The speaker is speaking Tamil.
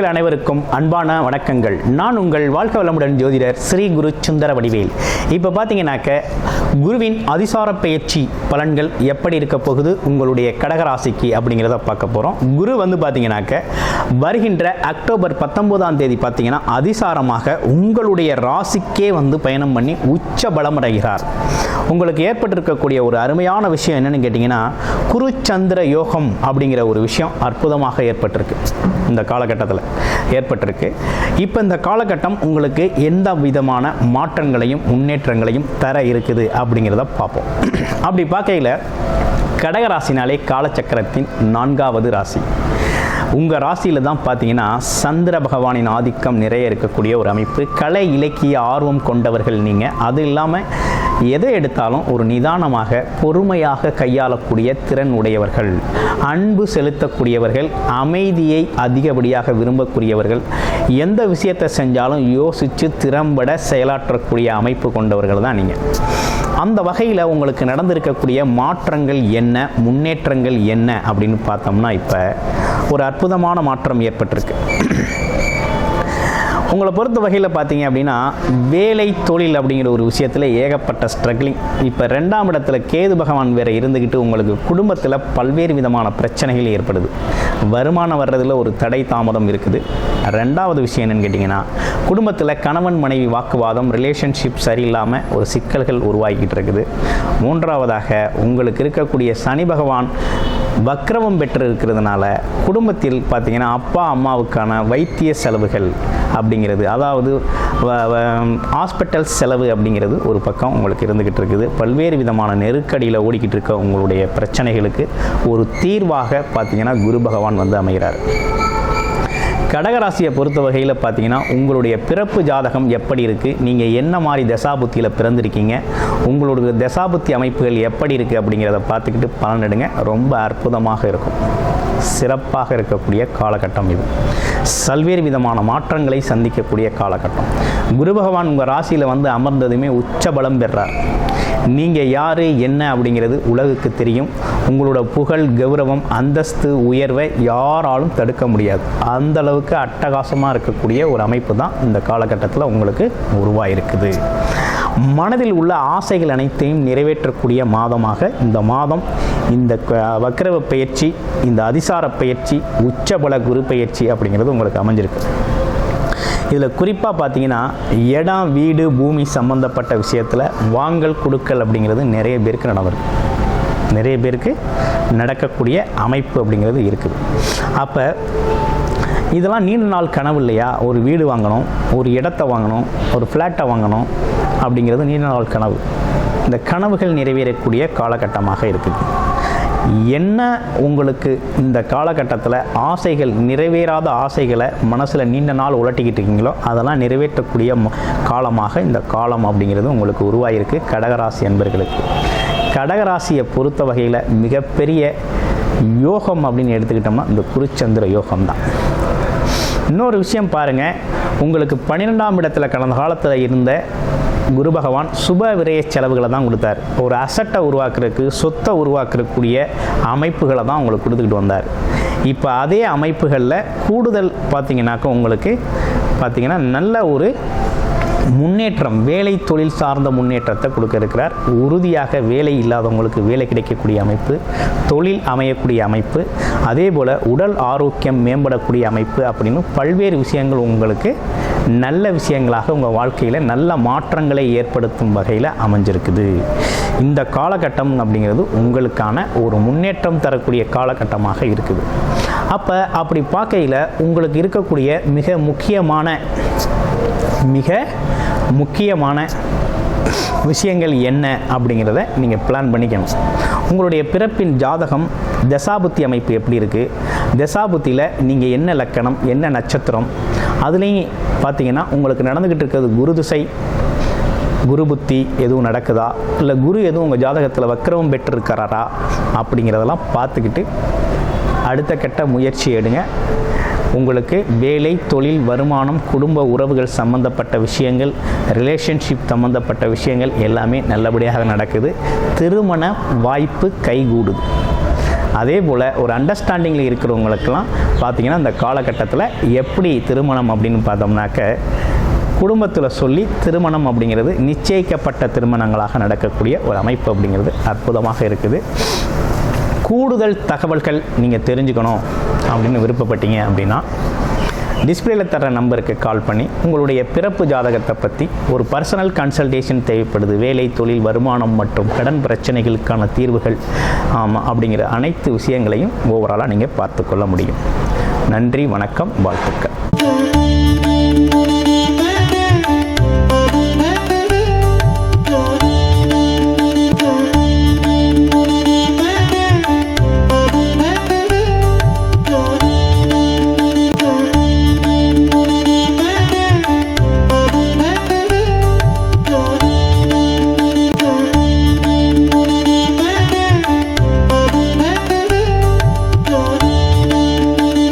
நேயர்கள் அனைவருக்கும் அன்பான வணக்கங்கள். நான் உங்கள் வாழ்க வளமுடன் ஜோதிடர் ஸ்ரீ குரு சுந்தர வடிவேல். இப்போ பார்த்தீங்கன்னாக்க குருவின் அதிசார பயிற்சி பலன்கள் எப்படி இருக்க போகுது உங்களுடைய கடகராசிக்கு அப்படிங்கிறத பார்க்க போகிறோம். குரு பார்த்தீங்கன்னாக்க வருகின்ற அக்டோபர் 19ஆம் தேதி பார்த்தீங்கன்னா அதிசாரமாக உங்களுடைய ராசிக்கே பயணம் பண்ணி உச்ச பலம் அடைகிறார். உங்களுக்கு ஏற்பட்டிருக்கக்கூடிய ஒரு அருமையான விஷயம் என்னன்னு கேட்டிங்கன்னா குருச்சந்திர யோகம் அப்படிங்கிற ஒரு விஷயம் அற்புதமாக ஏற்பட்டிருக்கு. இந்த காலகட்டத்தில் ஏற்பட்டிருக்கு. இப்போ இந்த காலகட்டம் உங்களுக்கு எந்த விதமான மாற்றங்களையும் முன்னேற்றங்களையும் தர இருக்குது அப்படிங்கிறத பார்ப்போம். அப்படி பார்க்கையில் கடகராசினாலே காலச்சக்கரத்தின் 4வது ராசி. உங்கள் ராசியில் தான் பார்த்தீங்கன்னா சந்திர பகவானின் ஆதிக்கம் நிறைய இருக்கக்கூடிய ஒரு அமைப்பு. கலை இலக்கிய ஆர்வம் கொண்டவர்கள் நீங்கள். அது இல்லாமல் எதை எடுத்தாலும் ஒரு நிதானமாக பொறுமையாக கையாளக்கூடிய திறன் உடையவர்கள், அன்பு செலுத்தக்கூடியவர்கள், அமைதியை அதிகப்படியாக விரும்பக்கூடியவர்கள், எந்த விஷயத்தை செஞ்சாலும் யோசித்து திறம்பட செயலாற்றக்கூடிய அமைப்பு கொண்டவர்கள் தான் நீங்கள். அந்த வகையில் உங்களுக்கு நடந்திருக்கக்கூடிய மாற்றங்கள் என்ன, முன்னேற்றங்கள் என்ன அப்படின்னு பார்த்தோம்னா இப்போ ஒரு அற்புதமான மாற்றம் ஏற்பட்டிருக்கு. உங்களை பொறுத்த வகையில் பார்த்தீங்க அப்படின்னா வேலை தொழில் அப்படிங்கிற ஒரு விஷயத்தில் ஏகப்பட்ட ஸ்ட்ரகிளிங். இப்போ 2ஆம் இடத்துல கேது பகவான் வேறு இருந்துக்கிட்டு உங்களுக்கு குடும்பத்தில் பல்வேறு விதமான பிரச்சனைகள் ஏற்படுது. வருமானம் வர்றதில் ஒரு தடை தாமதம் இருக்குது. 2வது விஷயம் என்னென்னு கேட்டிங்கன்னா குடும்பத்தில் கணவன் மனைவி வாக்குவாதம், ரிலேஷன்ஷிப் சரியில்லாமல் ஒரு சிக்கல்கள் உருவாகிக்கிட்டு இருக்குது. 3வதாக உங்களுக்கு இருக்கக்கூடிய சனி பகவான் வக்ரமம் பெற்று இருக்கிறதுனால குடும்பத்தில் பார்த்தீங்கன்னா அப்பா அம்மாவுக்கான வைத்திய செலவுகள் அப்படிங்கிறது, அதாவது ஹாஸ்பிட்டல் செலவு அப்படிங்கிறது ஒரு பக்கம் உங்களுக்கு இருந்துக்கிட்டு இருக்குது. பல்வேறு விதமான நெருக்கடியில் ஓடிக்கிட்டு இருக்க உங்களுடைய பிரச்சனைகளுக்கு ஒரு தீர்வாக பார்த்தீங்கன்னா குரு பகவான் அமைகிறார். கடகராசியை பொறுத்த வகையில் பார்த்தீங்கன்னா உங்களுடைய பிறப்பு ஜாதகம் எப்படி இருக்குது, நீங்கள் என்ன மாதிரி தசாபுத்தியில் பிறந்திருக்கீங்க, உங்களுடைய தசாபுத்தி அமைப்புகள் எப்படி இருக்குது அப்படிங்கிறத பார்த்துக்கிட்டு பலனெடுங்க. ரொம்ப அற்புதமாக இருக்கும், சிறப்பாக இருக்கக்கூடிய காலகட்டம் இது. பல்வேறு விதமான மாற்றங்களை சந்திக்கக்கூடிய காலகட்டம். குரு பகவான் உங்கள் ராசியில் அமர்ந்ததுமே உச்ச பலம் பெறார். நீங்கள் யார் என்ன அப்படிங்கிறது உலகுக்கு தெரியும். உங்களோட புகழ், கௌரவம், அந்தஸ்து, உயர்வை யாராலும் தடுக்க முடியாது. அந்த அளவுக்கு அட்டகாசமாக இருக்கக்கூடிய ஒரு அமைப்பு தான் இந்த காலகட்டத்தில் உங்களுக்கு உருவாயிருக்குது. மனதில் உள்ள ஆசைகள் அனைத்தையும் நிறைவேற்றக்கூடிய மாதமாக இந்த மாதம், இந்த வக்ரவ பயிற்சி, இந்த அதிசார பயிற்சி, உச்சபல குரு பயிற்சி அப்படிங்கிறது உங்களுக்கு அமைஞ்சிருக்கு. இதில் குறிப்பாக பார்த்தீங்கன்னா இடம், வீடு, பூமி சம்மந்தப்பட்ட விஷயத்தில் வாங்கல் கொடுக்கல் அப்படிங்கிறது நிறைய பேருக்கு நடந்திருக்கு. நிறைய பேருக்கு நடக்கக்கூடிய அமைப்பு அப்படிங்கிறது இருக்குது. அப்போ இதெல்லாம் நீண்ட நாள் கனவு இல்லையா? ஒரு வீடு வாங்கணும், ஒரு இடத்தை வாங்கணும், ஒரு ஃப்ளாட்டை வாங்கணும் அப்படிங்கிறது நீண்ட நாள் கனவு. இந்த கனவுகள் நிறைவேறக்கூடிய காலகட்டமாக இருக்குது. என்ன உங்களுக்கு இந்த காலகட்டத்தில் ஆசைகள், நிறைவேறாத ஆசைகளை மனசில் நீண்ட நாள் உலட்டிக்கிட்டு இருக்கீங்களோ அதெல்லாம் நிறைவேற்றக்கூடிய காலமாக இந்த காலம் அப்படிங்கிறது உங்களுக்கு உருவாகிருக்கு. கடகராசி என்பர்களுக்கு கடகராசியை பொறுத்த வகையில் மிகப்பெரிய யோகம் அப்படின்னு எடுத்துக்கிட்டோம்னா இந்த குருச்சந்திர யோகம் தான். இன்னொரு விஷயம் பாருங்கள், உங்களுக்கு 12ஆம் இடத்துல கடந்த காலத்தில் இருந்த குரு பகவான் சுப விரய செலவுகளை தான் கொடுத்தார். ஒரு அசட்டை உருவாக்குறதுக்கு, சொத்தை உருவாக்கக்கூடிய அமைப்புகளை தான் உங்களுக்கு கொடுத்துக்கிட்டு வந்தார். இப்போ அதே அமைப்புகளில் கூடுதல் பார்த்தீங்கன்னாக்கா உங்களுக்கு பார்த்தீங்கன்னா நல்ல ஒரு முன்னேற்றம், வேலை தொழில் சார்ந்த முன்னேற்றத்தை கொடுக்க இருக்கிறார். உறுதியாக வேலை இல்லாதவங்களுக்கு வேலை கிடைக்கக்கூடிய அமைப்பு, தொழில் அமையக்கூடிய அமைப்பு, அதே போல் உடல் ஆரோக்கியம் மேம்படக்கூடிய அமைப்பு அப்படின்னு பல்வேறு விஷயங்கள் உங்களுக்கு நல்ல விஷயங்களாக உங்கள் வாழ்க்கையில் நல்ல மாற்றங்களை ஏற்படுத்தும் வகையில் அமைஞ்சிருக்குது. இந்த காலகட்டம் அப்படிங்கிறது உங்களுக்கான ஒரு முன்னேற்றம் தரக்கூடிய காலகட்டமாக இருக்குது. அப்போ அப்படி பார்க்கையில் உங்களுக்கு இருக்கக்கூடிய மிக முக்கியமான விஷயங்கள் என்ன அப்படிங்கிறத நீங்கள் பிளான் பண்ணிக்கணும். உங்களுடைய பிறப்பின் ஜாதகம், தசாபுத்தி அமைப்பு எப்படி இருக்குது, தசாபுத்தியில் நீங்கள் என்ன லக்கணம், என்ன நட்சத்திரம், அதுலேயும் பார்த்தீங்கன்னா உங்களுக்கு நடந்துக்கிட்டு இருக்கிறது குரு திசை, குரு புத்தி எதுவும் நடக்குதா, இல்லை குரு எதுவும் உங்கள் ஜாதகத்தில் வக்ரவம் பெற்றிருக்கிறாரா அப்படிங்கிறதெல்லாம் பார்த்துக்கிட்டு அடுத்த கட்ட முயற்சி எடுங்க. உங்களுக்கு வேலை, தொழில், வருமானம், குடும்ப உறவுகள் சம்பந்தப்பட்ட விஷயங்கள், ரிலேஷன்ஷிப் சம்பந்தப்பட்ட விஷயங்கள் எல்லாமே நல்லபடியாக நடக்குது. திருமண வாய்ப்பு கைகூடுது. அதே போல் ஒரு அண்டர்ஸ்டாண்டிங்கில் இருக்கிறவங்களுக்கெல்லாம் பார்த்திங்கன்னா இந்த காலகட்டத்தில் எப்படி திருமணம் அப்படின்னு பார்த்தோம்னாக்க குடும்பத்தில் சொல்லி திருமணம் அப்படிங்கிறது நிச்சயிக்கப்பட்ட திருமணங்களாக நடக்கக்கூடிய ஒரு அமைப்பு அப்படிங்கிறது அற்புதமாக இருக்குது. கூடுதல் தகவல்கள் நீங்கள் தெரிஞ்சுக்கணும் அப்படின்னு விருப்பப்பட்டீங்க அப்படின்னா டிஸ்பிளேயில் தர நம்பருக்கு கால் பண்ணி உங்களுடைய பிறப்பு ஜாதகத்தை பற்றி ஒரு பர்சனல் கன்சல்டேஷன் தேவைப்படுது. வேலை, தொழில், வருமானம் மற்றும் கடன் பிரச்சனைகளுக்கான தீர்வுகள் அப்படிங்கிற அனைத்து விஷயங்களையும் ஓவராலாக நீங்கள் பார்த்து கொள்ள முடியும். நன்றி, வணக்கம், வாழ்த்துக்கள்.